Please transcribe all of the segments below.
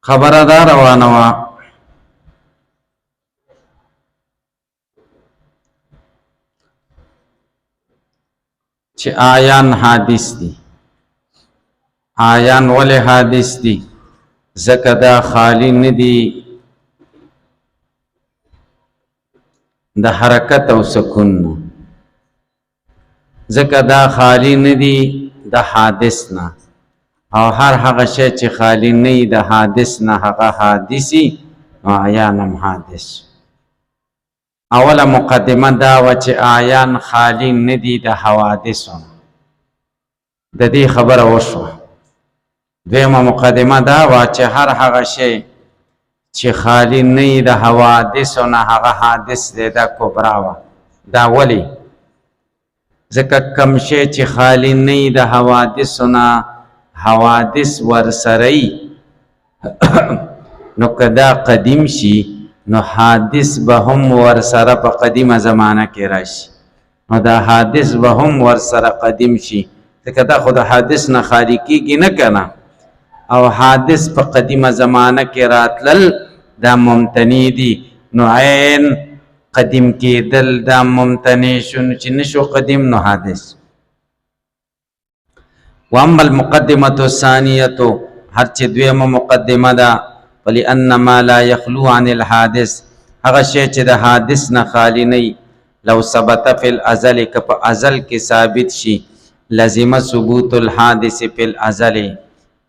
خبره دا روانه وه چې آیان حادث دي. آیان ولې حادث دي؟ ځکه دا خالی نه دي د حرکت او سکون نه، ځکه دا خالی نه دي د حادث نه، او هر هغه شی چې خالی نه وي د حادث نه هغه حادثي، نو آیان هم حادث. اوله مقدمه دا وه چې آیان خالی نه دي د حوادثو نه، د دې خبره وشوه. دویمه مقدمه دا وه چې هر هغه شی چې خالی نه وي د حوادثو نه هغه حادث دی، دا کبرا وه. دا ولې؟ ځکه کم شی چې خالی نه وي د حوادثو نه حوادث ورسره وي نو که دا قدیم شي نو حادث به هم ورسره په قدیمه زمانه کې راشي، نو دا حادث به هم ورسره قدیم شي، ځکه دا خو د حادث نه خالی کېږي نه که نه، او حادث په قدیمه زمانه کې راتلل دا ممتنع دي، نو عین قدیم کېدل دا ممتنع شو، چې نشو قدیم نو حادث. واما المقدمة الثانیة، هر چې دویمه مقدمه ده، فلأن ما لا يخلو عن الحادث، هغه شی چې د حادث نه خالی نه وي، لو ثبت فی الازل، که په ازل کې ثابت شي، لازم ثبوت الحادث فی الازل،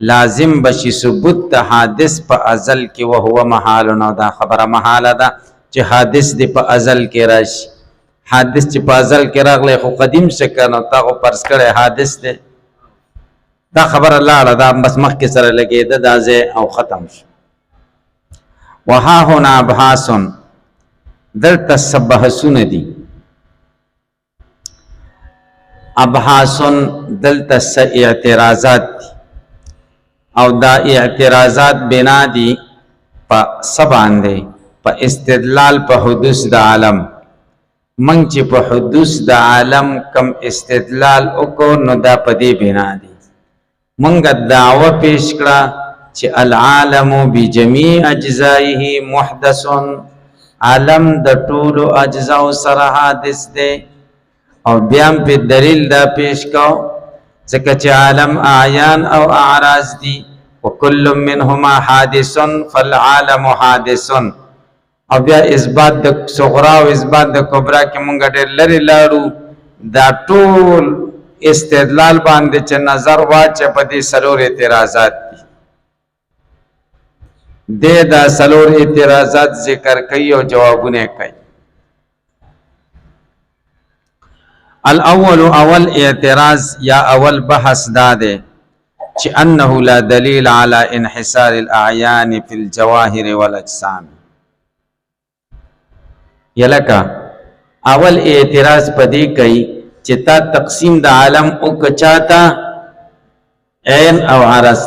لازم بشي ثبوت د حادث په ازل کې، وهو محال، نو دا خبره محاله ده چې حادث دی په ازل کې راشي. حادث چې په ازل کې راغلی خو قدیم شه که نو تا خو فرض کړی حادث دی، دا خبره لاړه، دا بس مخکې سره لګېده دا ځای او ختم شو. وها هنا ابحاث، دلته څه بحثونه دي، ابحاث دلته څه اعتراضات دي، او دا اعتراضات بنا دي په څه باندې؟ په استدلال په حدوث د عالم. منګ چې په حدوث د عالم کم استدلال وکړو نو دا په دې بنا دي. منګ دعوه پیش کړه چې العالم بجميع اجزائه محدث، عالم د ټولو اجزاء سره حادث دی، او بیا په دلیل دا پیش کو ځکه چې عالم اعیان او اعراض دي، وكل منهما حادث فالعالم حادث، او بیا اثبات د صغرا او اثبات د کبرا کې مونږ ډېر لري لاړو، دا ټول استدلال باندې چې نظر واچ په دې سلور اعتراضات دي، دا سلور اعتراضات ذکر کوي او جوابونه کوي. الاول، اول اعتراض یا اول بحث دا ده چې انه لا دلیل على انحصار الاعیان فی الجواهر والاجسام. یلکه اول اعتراض پدې کوي چې تا تقسیم د عالم او کچاتا عین او عرض،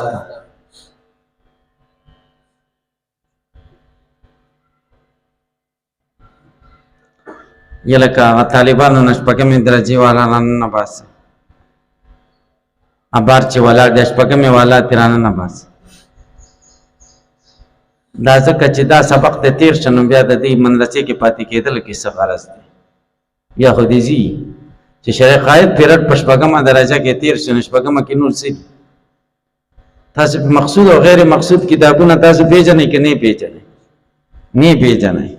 یلکه طالبانو نشپکمې درجه والا نه باسه، ابار چې والا د شپکمې والا تیرانه نه باسه، دا ځکه چې دا سبق ته تیر شنو بیا د دې مدرسې کې پاتې کېدل کې څه غرض دی. یا خو دې زی چې شرع قائد پیرټ په شپږمه درجه کې تیر شنو، شپږمه کې نور څه تاسو مقصود او غیر مقصود کتابونه تاسو پیژنئ کې نه پیژنئ؟ نه پیژنئ،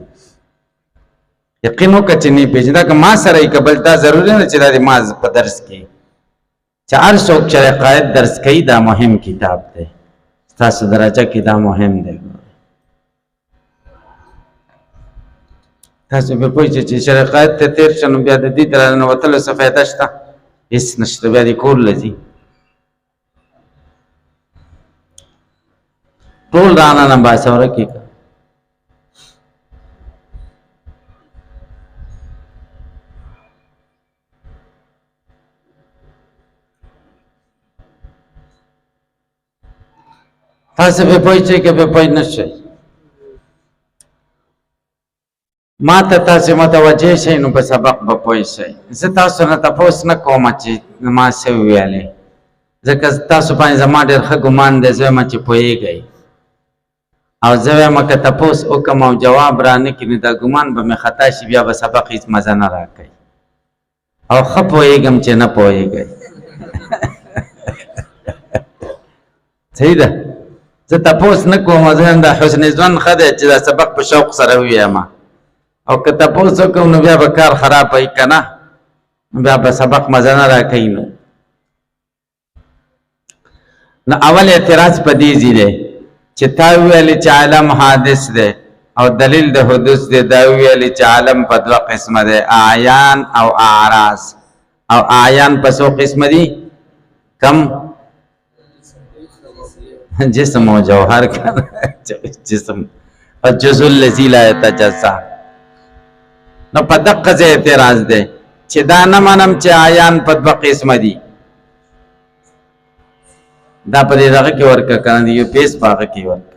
یقین وکړه چې نه پیژنئ. دا که ما سره یې قبل دا ضروري نه چې دا د ما په درس کې چې هر څوک شرع قائد درس کوي، دا مهم کتاب دی، تاسو درجه کې دا مهم دی. تاسو به پوه چې شرع قائد ته تیر شنو بیا د دې تر نه وتلو څه فایده شته؟ هېڅ نشته، بیا دې کور لځي ټول رانه نه باسوره کې. تاسو به پوه شئ که به پوه نه شئ، ما ته تاسو متوجه شئ نو په سبق به پوه شئ. زه تاسو نه تپوس نه کوم چې ما څه وویلې، ځکه تاسو باندې زما ډېر ښه ګمان دی، زه وایم چې پوهېږئ. او زه وایم که تپوس وکم او جواب را نه کړي نو دا ګمان به مې خطا شي، بیا به سبق هېڅ مزه نه راکوي او ښه پوهېږم چې نه پوهېږئ. صحیح ده. زه تپوس نه کوم، زه دا حسن ځوان ښه دی چې دا سبق په شوق سره ووایم، او که تپوس وکړم نو بیا به کار خراب وي که نه، بیا به سبق مزه نه راکوي. نو اول اعتراض په دې ځای دی چې تا وویلې چې عالم حادث دی او دلیل د حدوث دی، دا وویلې چې عالم په دوه قسمه دی، اعیان او اعراض. او اعیان په څو قسمه دي؟ کم؟ جسم و جوهر جسم او جزء الذی لا یتجزا. نو په دقه ځای اعتراض دی چې دا نه منم چې اعیان په دوه قسمه دي. دا په دې دغه کې ورکه کنه دی یو پیس پاغه کې ورکه.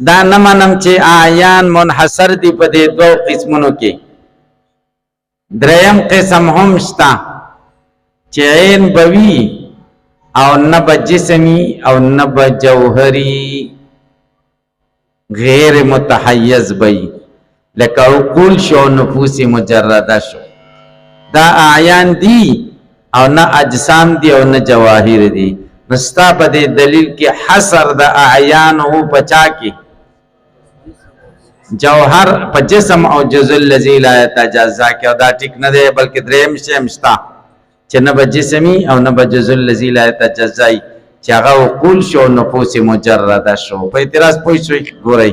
دا نه منم چې اعیان منحصر دي په دې دوه قسمونو کې. دریم قسم هم شته چې عین بوي او نه به جسمی او نه به جوهری غیر متحیز بی، لکه عقول شو نفوس مجرده شو. دا اعیان دی او نه اجسام دی او نه جواهر دی. نستا په دې دلیل کې حصر د اعیان او پچا کې جوهر په جسم او جزء الذی لا یتجزا کې، او دا ټیک نه دی، بلکې دریم شی مشتا چې نه به جسمی او نه به جزء الذی لا یتجزا چې هغه عقول شو نفوس مجرده شو. په اعتراض پوه شئ. ګورئ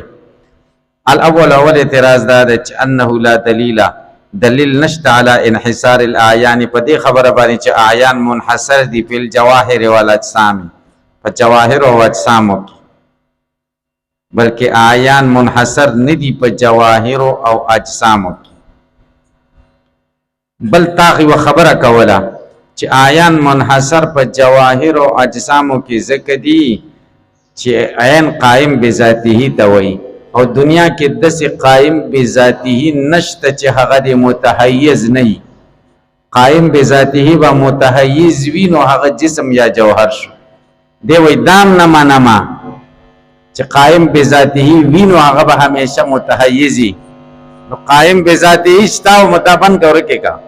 الاول اعتراض دا دی چې انه لا دلیل نشته علی انحصار الاعیان، په دې خبره باندې چې اعیان منحصر دي په الجواهر والاجسام، په جواهر او اجسامو کې، بلکې اعیان منحصر نه دي په جواهر او اجسامو کې. بل تاغي و خبره کوله چې اعیان منحصر په جواهر او اجسامو کې ځکه دي چې عین قائم بذاته ته وایي، او دنیا کې داسې قائم بذاته نشته چې هغه د متحیز نه وي. قائم بذاته به متحیز وي نو هغه جسم یا جوهر شو. دی وایي دام نه منمه چې قائم بذاته وي نو هغه به همیشه متحیزي. نو قائم بذاته شته او متبن ګوره کې کا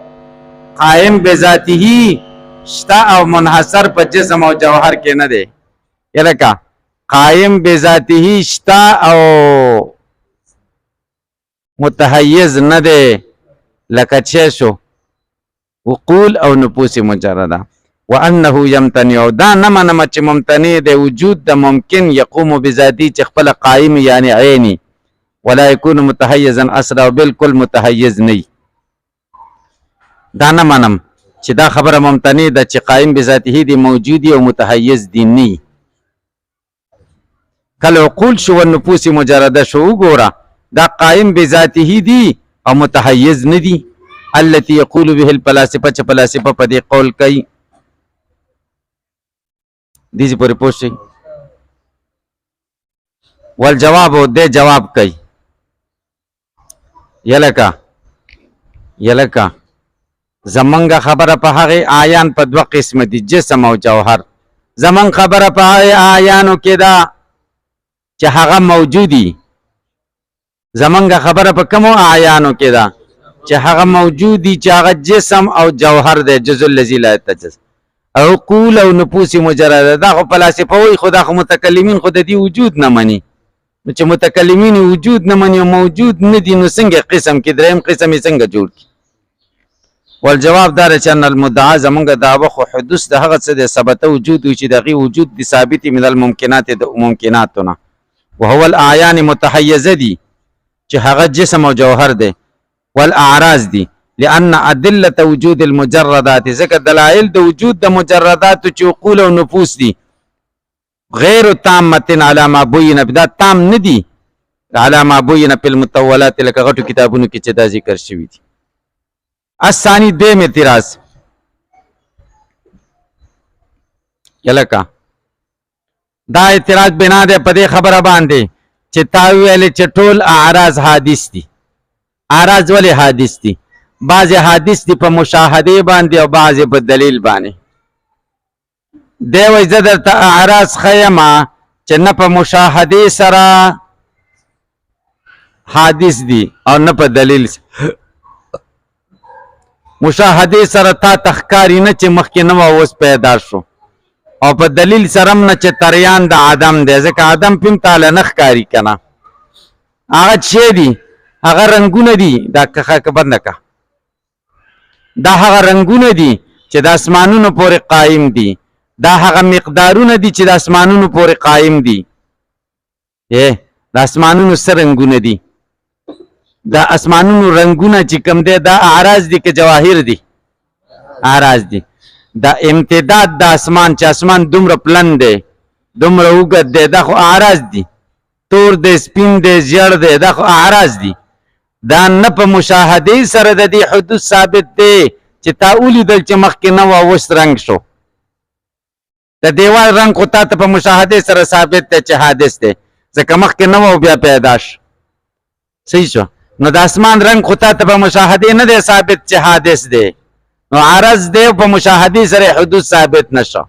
قائم بذاته شته او منحصر په جسم او جوهر کې نه دی. یلکه قائم بذاته شته او متحیز نه دی، لکه چې شو عقول او نفوس مجرده. وانه یمتنع، دا نه منم چې ممتنع دی وجود د ممکن یقوم بذاتی چې خپل قائم یعنی عینی، ولا یکون متحیزا اصلا، بالکل متحیز نه. دا نه منم چې دا خبره ممتنع ده چې قائم بذاته دی موجودی او متحیز دی نه. کله عقول شو و نفوس مجرده شو وګوره، دا قائم بذاته دی او متحیز نه دی. التي يقول به الفلاسفه، چې فلاسفه په دې قول کوي. دیجی پوری پوچھ والجواب دے جواب کئی یلکا زمنگا خبر پا حقی آیان پا دو قسم دی، جسم و جوہر. زمن خبر پا حقی آیانو کی دا چه حقا موجودی، زمنگا خبر پا کمو آیانو کی دا چه حقا موجودی، چه حقا جسم او جوہر دے، جزء الذی لا یتجزا. عقول او نفوس مجرده، دا خو فلاسفه وی، خدا خو متکلمین خود دی وجود نه منی. نو چې متکلمین وجود نه منی او موجود نه دي، نو څنګه قسم کې دریم قسم یې څنګه جوړ کی؟ والجواب دار چې ان المدعا زمونږ دعوه خو حدوث د هغه څه د ثبت وجود چې دغه وجود دي ثابت من الممکنات د ممکناتونه، وهو الاعیان متحیزه دي چې هغه جسم او جوهر دي، والاعراض دي لأن أدلة وجود المجردات، ذکر دلائل د وجود د مجردات چې عقول او نفوس دي، غیر تامة على ما بين، دا تام ندي على ما بين في المطولات، لکه غټو کتابونو کې چې دا ذکر شوی دي. الثاني دیم اعتراض یلکه دا اعتراض بنا ده په دې خبره باندې چې تا ویل چې ټول اعراض حادث دي. اعراض ولې حادث دي؟ بعض حادث دی په مشاهده باندې او بعض په دلیل باندې. دی وای زه درته اعراض خیمه چې نه په مشاهده سره حادث دي او نه په دلیل مشاهده سره تا تخکاری نه چې مخکې نه اوس پیدا شو او په دلیل سره نه چې تریان د آدم دی ځکه آدم پم تعالی نه ښکاری کنه هغه چې دي هغه رنگونه دي دا که بنده کا دا هغه رنگونه دي چې د اسمانونو پورې قائم دي دا هغه مقدارونه دي چې د اسمانونو پورې قائم دي د اسمانونو سره رنگونه دي دا اسمانونو رنگونه چې کوم دی دا اعراض دي که جواهر دي اعراض دي دا امتداد د اسمان چې اسمان دومره پلن دی دومره اوږد دی دا خو اعراض دي تور دی سپین دی ژیړ دی دا خو اعراض دي دا نه په مشاهده سره د دې حدوث ثابت دی چې تا ولیدل چې مخکې نه و اوس رنګ شو د دیوال رنګ خو تا ته په مشاهده سره ثابت دی چې حادث دی ځکه مخکې نه و بیا پیدا شو صحیح شو نو د اسمان رنگ خو ته په مشاهده نه دی ثابت چې حادث دی نو عرض دی په مشاهده سره حدوث ثابت نشو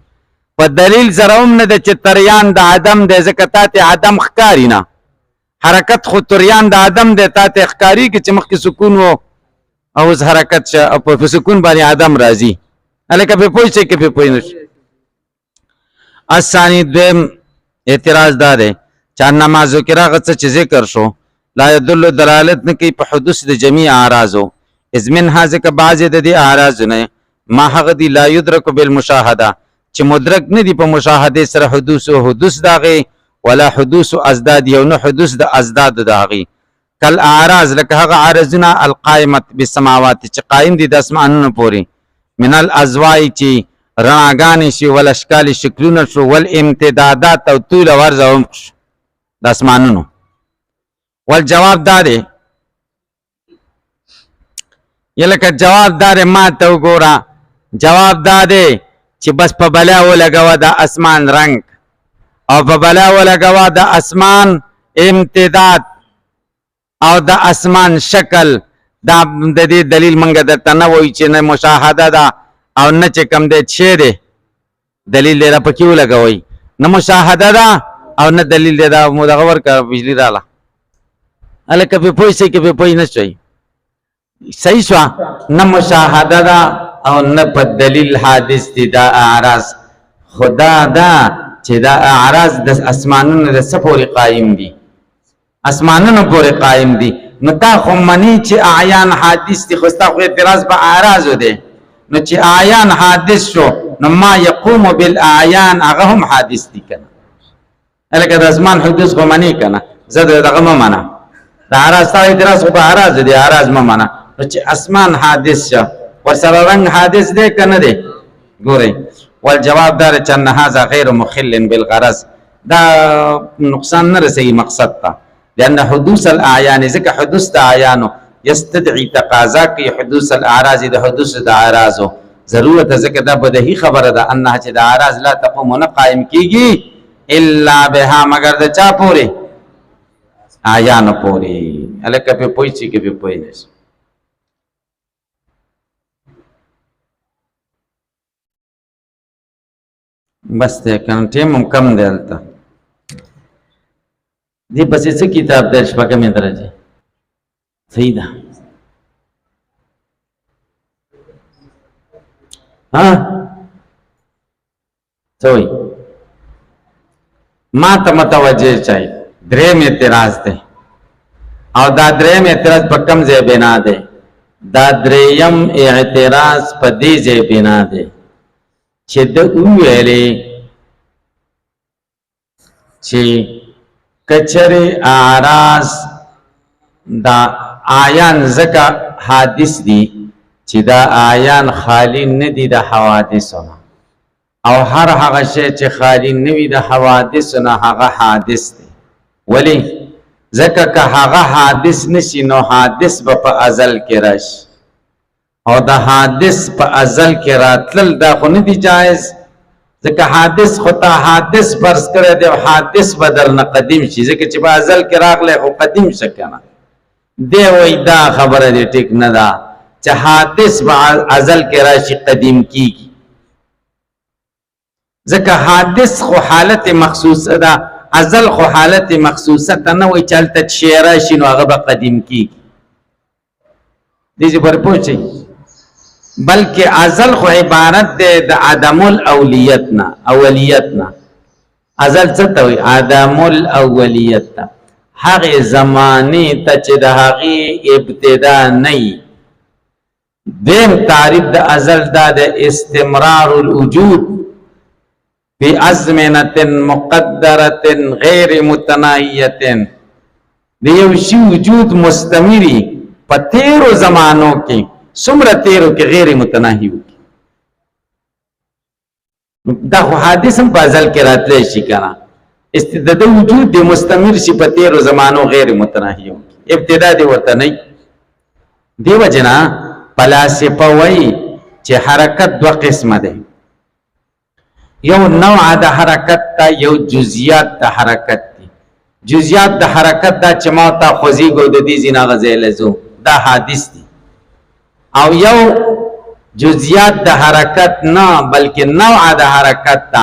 په دلیل سره هم نه دی چې تریان د عدم دی ځکه تا ته عدم ښکاري نه حرکت خو تریان د عدم دی تا ته ښکاري چې مخکې سکون و او اوس حرکت شه او په سکون باندې عدم راځي هلکه پې پوه شئ که پې پوه نه شي الثاني دویم اعتراض دا دی چې انما ذکر هغه څه چې ذکر شو لا يدل دلالت نه کوي په حدوث د جميع اعراضو اذ منها ځکه بعضې د دې اعراضو نه ما هغه دي لا يدرک بالمشاهده چې مدرک نه دي په مشاهده سره حدوث او حدوث د هغې ولا حدوث ازداد یو نه حدوث د ازداد د هغې کل اعراض لکه هغه عارضونه القائمت بالسماوات چې قائم دي د اسمانونو پورې من الازواج چې رڼاګانې شي والاشکال شکلونه شو والامتدادات او طول ورز او عمق شو د اسمانونو والجواب دا دی یا لکه جواب دا دی ما ته وګوره جواب دا دی چې بس په بلا ولګوه د اسمان رنگ او په بلا ولګوه د اسمان امتداد او د اسمان شکل دا د دې دلیل منګه درته نه وایي چې نه مشاهده ده او نه چې کوم دی چې دی دلیل دی را پکې ولګوئ نه مشاهده ده او نه دلیل دی دا مو دغه ورکړه بجلي راله هلکه پې پوه شئ که پې پوه نه شئ صحیح شوه نه مشاهده ده او نه په دلیل حادث دي دا اعراض خدا ده چې دا اعراض د اسمانونو د څه پورې قایم دي اسمانونو پورې قایم دي نو تا خو مني چې اعیان حادث دي خو ستا خو اعتراض په اعراضو دی نو چې اعیان حادث شو نو ما یقوم بالاعیان هغه هم حادث دي کنه هلکه د اسمان حدوث خو مني کنه زه دغه مه منه د اعراض ستا اعتراض خو په اعراض دی اعراض مه منه نو چې اسمان حادث شه ورسره رنګ حادث دی که نه دی ګورئ والجواب دار چې ان هذا غیر مخل بالغرض دا نقصان نه رسوي مقصد ته لأن حدوث الاعیان ځکه حدوث د اعیانو یستدعي تقاضا کوي حدوث الاعراض د حدوث د اعراضو ضرورت ځکه دا بدهي خبره ده انها چې د اعراض لا تقوم نه قائم کیږي الا بها مگر د چا پورې اعیانو پورې هلکه پې پوه شي که پې پوه نه شي بس دی کنه ټیم هم کم دی هلته دې پسې څه کتاب دی شپږمې درجې صحیح ده څه وایي ما ته متوجه چای دریم اعتراض دی او دا دریم اعتراض په کوم ځای بنا دی دا دریم اعتراض په دې ځای بنا دی چې د وویلې چې کچره اعراض دا آیان زکا حادث دی چې دا آیان خالی نه دي د حوادثونه او هر هغه شی چې خالی نه وي د حوادثونه هغه حادث دی ولی ځکه که هغه حادث نشي نو حادث به په ازل کې راشي او د حادث په ازل کې راتلل دا خو نه دي جایز ځکه حادث خو ته حادث فرض کړی دی او حادث بدل نه قدیم شي ځکه چې په ازل کې راغلی خو قدیم شه که نه دی وایي دا خبره دی ټیک نه ده چې حادث په ازل کې راشي قدیم کیږي ځکه حادث خو حالت مخصوصه ده ازل خو حالت مخصوصه ته نه وای چلته شعر شي نو هغه به قدیم کی دې پر پوښي بلکې ازل خو عبارت ده د عدم الاولیت نه اولیت نه ازل څه ته وای عدم الاولیت هغه زمانه ته چې د هغه ابتدا نه دیم تعریف د ازل دا د استمرار الوجود فی ازمنه مقدره غیر متناهیه دیو شی وجود مستمری په تیرو زمانو کې څومره تیرو کې غیر متناهی وي دا حادث هم په ازل کې راتلی شي کنه استداد وجود د مستمر شي په تیرو زمانو غیر متناهی وي ابتدا دی ورته نه دی وجنا فلاسفه وایي چې حرکت دو قسمه ده یو نوع د حرکت ته یو جزئیات د حرکت دي جزئیات د حرکت دا چې ما ته خوځيګو د دې زینا غزلزو دا حادث دي او یو جزئیات د حرکت نه بلکې نوع د حرکت ته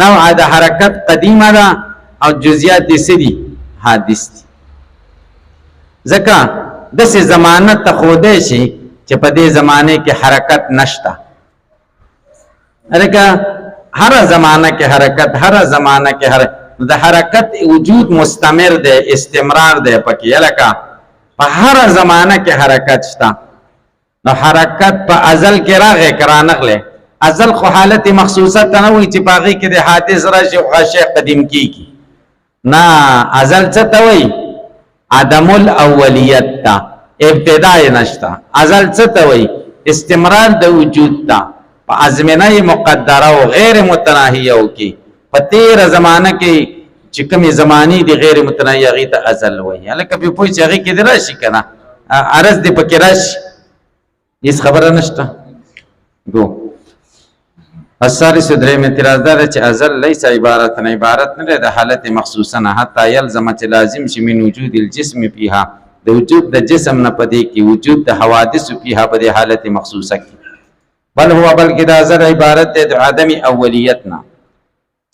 نوع د حرکت قدیمه ده او جزئیات دي سدي حادث دي ځکه د څه زمانه ته خوده شي چې په دې زمانه کې حرکت نشته لکه ہر زمانہ کے حرکت ہر زمانہ کے د حرکت وجود مستمر دے استمرار دے پکی لکه په هر زمانہ کې حرکت شتا نو حرکت په ازل کې راغې کرانغله ازل خو حالت مخصوصه تنوي چې باغی کې د حادث راشي او شی قدیم کیږي نا ازل څه ته وای عدم الاولیت تا ابتدا نشتا ازل څه ته وای استمرار د وجود تا په ازمنه مقدره او غیر متناهیه او کې په تیر زمانہ کې چې کومې زمانی دی غیر متناهیه غي ته ازل وایي الکه په پوي چې هغه کې دراشي کنه عرض دی پکې راشي هیڅ خبره نشته ګو اثر صدره میں اعتراض دار چې ازل ليس عبارت نه د حالت مخصوصه نه حتی يلزم چې لازم شي من وجود الجسم فيها د وجود د جسم نه پدې کې وجود د حوادث فيها په حالت مخصوصه کې بل هو بلکې دا ازل عبارت د عدم اولیت نه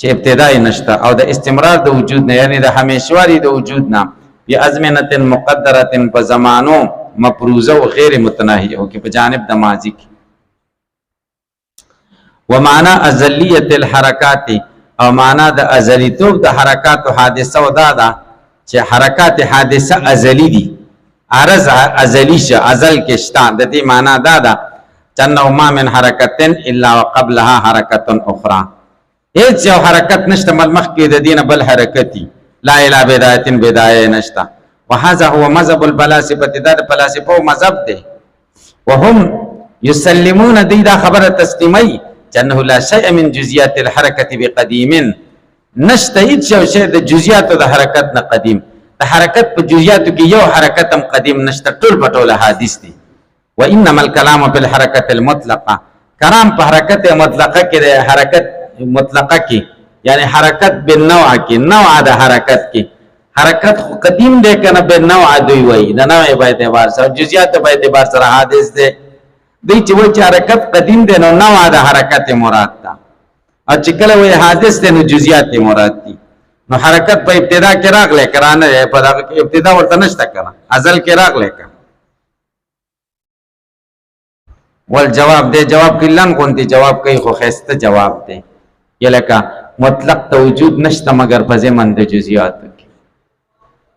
چې ابتداء نشته او د استمرار د وجود نه یعنی د همیشواری د وجود نه په ازمنه مقدره په زمانو مفروضه او غیر متناهیه او کې په جانب د ماضی کې ومعنى ازلیت الحرکات او معنا د ازلیتوب د حرکات او حادثه او دا چې حرکات حادثه ازلی دي عرض ازلی شه ازل کې شته د دې معنا دا چنه ما من حرکتن الا وقبلها حرکت اخرى هیڅ یو حرکت نشته مل مخ کې د دین بل حرکتي لا اله بدایتن بدایه نشته وهذا هو مذهب الفلاسفه د فلسفه مذهب ده وهم يسلمون دي دا خبره تسلیمي جنه لا شيء من جزئيات الحركه بقديم نشته هیڅ شی د جزئیات د حرکت نه قدیم د حرکت په جزئیات کې یو حرکت هم قدیم نشته ټول پټول حدیث دي وانما الكلام بالحركه المطلقه کلام په حرکت مطلقه کې د حرکت مطلقه کې یعنی حرکت بالنوع کې نوع د حرکت کې حرکت قدیم ده کنه بالنوع دوی وای د نوع په اعتبار سره جزئیات په اعتبار سره حادث ده دی چې وای چې حرکت قدیم ده نو نوع د حرکت مراد ده او چې کله وای حادث ده نو جزئیات مراد دي نو حرکت په ابتدا کې راغله کرانه په ابتدا ورته نشته کنه ازل کې راغله کنه والجواب دے جواب کلن کونتی جواب کوي خو خسته جواب دے یلکه مطلق توجود نشته مگر په زمن د جزئیات کې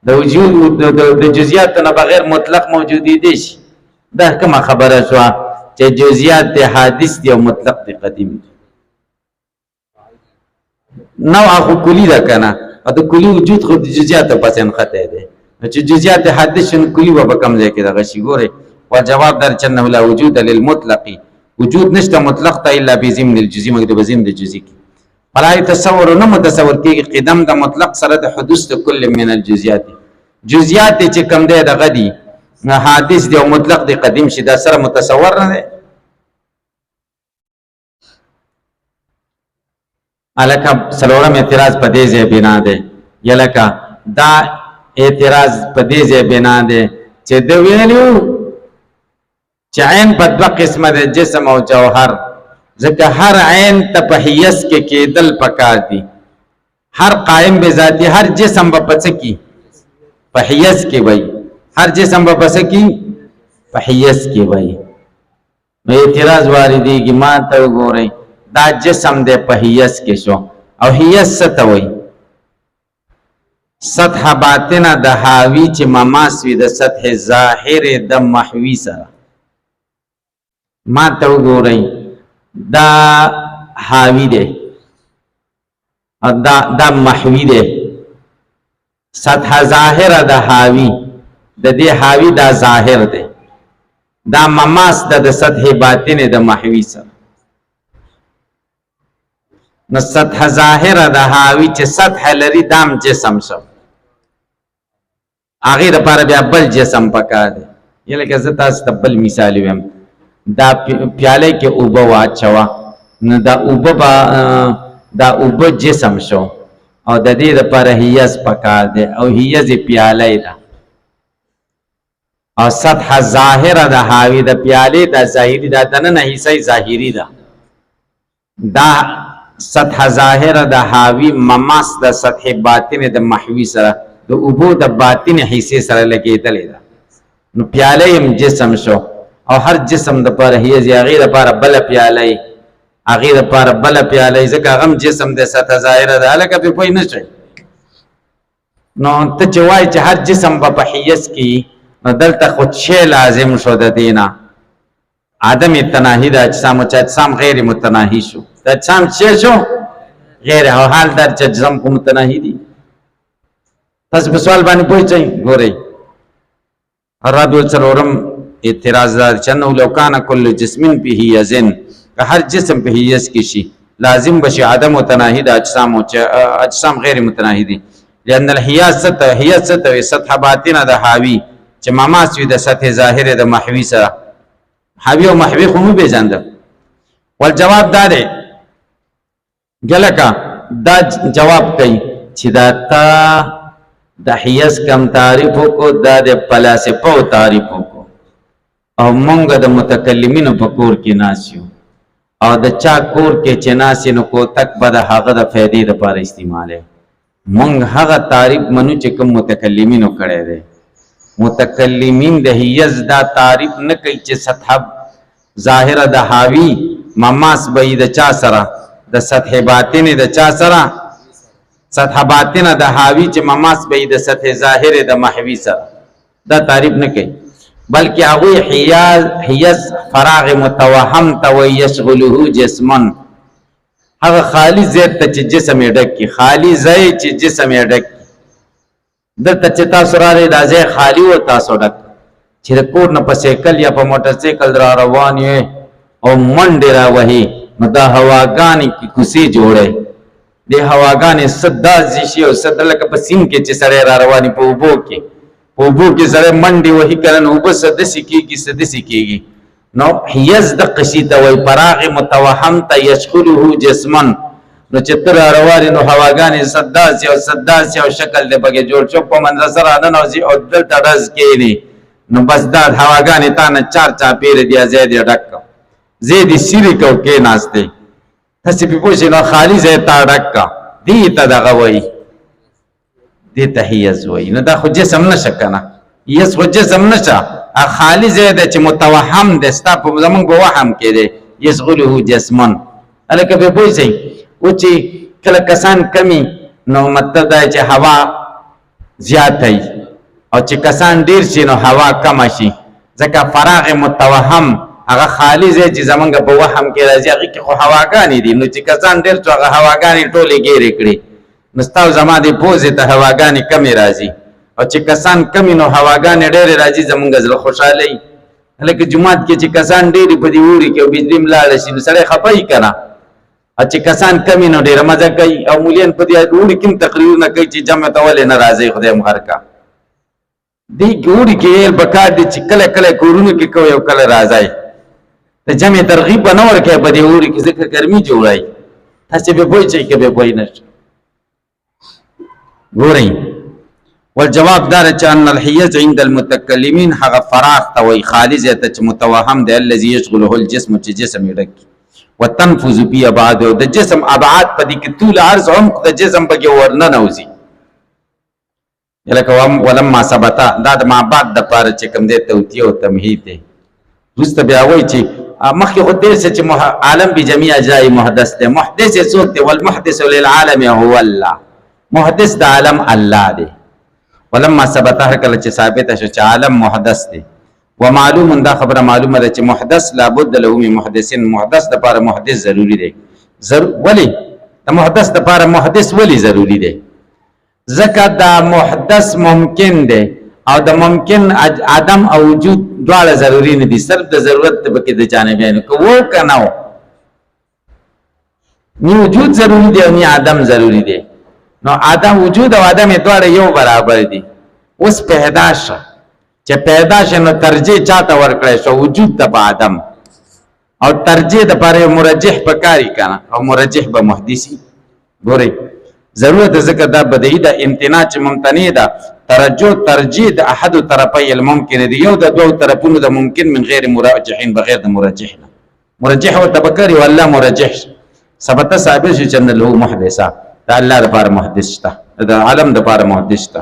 د وجود د جزئیات نه بغیر مطلق موجودی دي دا کومه خبره شو چې جزئیات د حادث دی او مطلق دی قدیم دی نو هغه کلی ده کنه او د کلی وجود خو د جزئیات په پسین خطه دی چې جزئیات حادث شون کلی به کم ځای کې دغه شي ګوره وجواب در چنه لا وجود للمطلق وجود نشته مطلق ته الا بزمن الجزئي مگر بزمن د جزئي فلا تصور نه متصور کې قدم د مطلق سره د حدوث کل من الجزئيات جزئيات چې کم ده د غدي حادث دی او مطلق دی قدیم شي دا سره متصور نه ده الکه سلورم اعتراض په دې ځای بنا ده یلکه دا اعتراض په دې ځای بنا ده چې د ویلو چې عین په دوه قسمه ده جسم او جوهر ځکه هر عین ته په حیث کې کېدل پکار دي ہر قائم بذاتی ہر جسم بپس کی پحیث کی بھائی ہر جسم بپس کی پحیث کی بھائی میں اعتراض واردی کی ماں تو گو رہی دا جسم دے پحیث کی شو او حیث ستوئی سطح باطنہ دا حاوی چی مماسوی دا سطح ظاہر دا محوی سرا ماں تو گو رہی دا حاوی دے دا محوی دے سطح ظاہر دا حاوی دا دے حاوی دا ظاہر دے دا مماس دا سطح باطن دا محوی سر نو سطح ظاہر دا حاوی چے سطح لری دام جسم شو آغیر پارا بیا بل جسم پکا دے یہ لکہ زتا ستبل مثالی ویم دا پیالے کے اوبا واچوا نو دا اوبا جسم شو او دا دید پارا حیز پکا دے او حیز پیالے دا اور سطح ظاہر دا حاوی دا پیالے دا ظاہری دا دنن حصہ ظاہری دا سطح ظاہر دا حاوی مماس دا سطح باطن دا محوی سر دا ابو دا باطن حصے سر لگے دلے دا نو پیالے ام جسم شو اور ہر جسم دا پر حیزی اغیر پار بلا پیالے اغیر پار بلا پیالے زکا غم جسم دا سطح ظاہر دا لکا پی کوئی نشوئی نو تچوائی چا ہر جسم با حیز کی دلتا خود شے لازم شو دا دینا عدم تناہی دا اجسام و چا اجسام غیر متناہی شو دا اجسام شے شو غیر حال در چا اجسام کو متناہی دی پس بسوال بانی پوچھ چاہی گو رہی رابع السرورم اعتراض دار چنو لوکانا کل جسمن پی ہی ازن کہ ہر جسم پی ہی از کشی لازم بشی عدم و تناہی دا اجسام غیر متناہی دی لأن الحیاست و سطح باطن دا حاوی چه مماسوی دا سطح ظاہر دا محوی سرا حاوی و محوی خونو بے جاندر والجواب دارے گلکا دا جواب کئی چی دا تا دا حیث کم تعریفو کو دا دا پلاسپو تعریفو کو او منگا دا متکلمین پا کور کی ناسیو او دا چا کور کے چه ناسینو کو تک با دا حاغ دا فیدی دا پار استعمالے منگ حاغ تعریف منو چه کم متکلمینو کڑے دے متکلمین دا حیز دا تعریف نکی چه سطح ظاہر دا حاوی مماس بئی دا چا سرا دا سطح باطن دا چا سرا سطح باطن دا حاوی چه مماس بئی دا سطح ظاہر دا محوی سرا دا تعریف نکی بلکہ اگوی حیز فراغ متوہم تاوی یشغلوہو جسمن اگر خالی زید تا چه جسم ڈکی خالی زید چه جسم ڈکی در تا چه تاسو را دی دا زی خالی و تاسو ڈک چه دا کور نا پا سیکل یا پا موٹر سیکل را روانی ہے او من دی را وحی نو دا ہواگانی کی کسی جوڑے دی ہواگانی صد دا زیشی و صد لکا پا سین کے چه سرے را روانی پا اوبو کی پا اوبو کی سرے من دی وحی کرن اوبو صدسی کی گی صدسی کی گی نو حیز دا قشیتا وی پراغ متوہم تا یشخلوہو جسمن نو چتر روانی نو ہواگانی صداسی او صداسی او شکل دے بگے جوڑ چوپ پا منرسر آدن او زی او دلتا رز کینی نو بس داد ہواگانی تانا چار چاپیر دیا زیدی ڈکا زیدی سیری کو کے ناستے تسی پی پوچھے نو خالی زیدتا ڈکا دیتا دا غوئی دیتا حیز وئی نو دا خود جسم نشکنا یس خود جسم نشا خالی زیدہ چی متوہم دے ستا پا زمان بوہم کے دے یس غلوہو جسمن علیکہ پی پوچھے او چی کل کسان کمی نو مطلب دا چی ہوا زیاد ہے او چی کسان دیر چی نو ہوا کم شی زکا فراغ متوہم اگا خالی زی چی زمانگا بوہم کے رازی اگی کی خو ہواگانی دی نو چی کسان دیر چو اگا ہواگانی ٹولی گیر اکڑی نستاو زمان دی پوزی تا ہواگانی کمی رازی او چی کسان کمی نو ہواگانی دیر رازی زمانگا زل خوشحالی لیکن جماعت کی چی کسان دیری پا دی اوری کے بجلی ملالشی نو سرے خپای کنا اچھے کسان کمی نو دیر مزا کئی او مولیان پا دی اوری کم تقریر نا کئی چی جمع تاولی نرازی خودیم غر کا دی اوری کی ایل بکار دی چی کل کل کورونو کی کوئی او کل رازائی جمع ترغیب نور کے پا دی اوری کی ذکر کرمی جوڑائی تا چی بے بوئی چی کہ بے بوئی نش گو رہی والجواب دار چان الحیز عند المتکلمین حق فراغ تاوی خالص یا تا چی متوہم دے اللذی یشغلوه الجسم چی جسم یڈکی وتنفذ فی ابعاد، د جسم ابعاد پدې کې طول عرض عمق د جسم پکې ورنه نوځي. لکه ولما ثبتا دا د معبد د پاره چې کوم دی توتیه او تمهید دی. وروسته بیا وایي چې مخکې خو دې چې عالم بجميع اجزاء محدث دی. محدث یې څوک دی؟ والمحدث للعالم هو الله. محدث د عالم الله دی. ولما ثبتا هر کله چې ثابت شو چې عالم محدث دی. ومعلوم دا خبره معلومه ده چې محدث لابد له من محدثین، محدث د پاره محدث ضروری دی. ولی د محدث د پاره محدث ولی ضروری دی؟ ځکه دا محدث ممکن دی او د ممکن عدم او وجود دواړه ضروری نه دي، صرف د ضرورت پکې د جانبین کو وو کنه نو وجود ضروری دی او نه عدم ضروری دی. نو عدم وجود او عدم دواړه یو برابر دي. اوس پیدا شو چې پیدا شنو ترجیح چاته ورکړی شو؟ وجود د عدم، او ترجیح د پاره مرجح پکاري کنه او مرجح به محدثي. ګوري ضرورت ذکر دا بدعي دا امتناع چې ممتنع ده. ترجیح د احد طرفي الممکن دی، یو د دوه طرفونو د ممکن من غیر مرجحین، بغیر د مرجح نه. مرجح او تبکری والله مرجح ثبت ثابت شي چې له محدثه د الله لپاره محدث شته، د عالم لپاره محدث شته.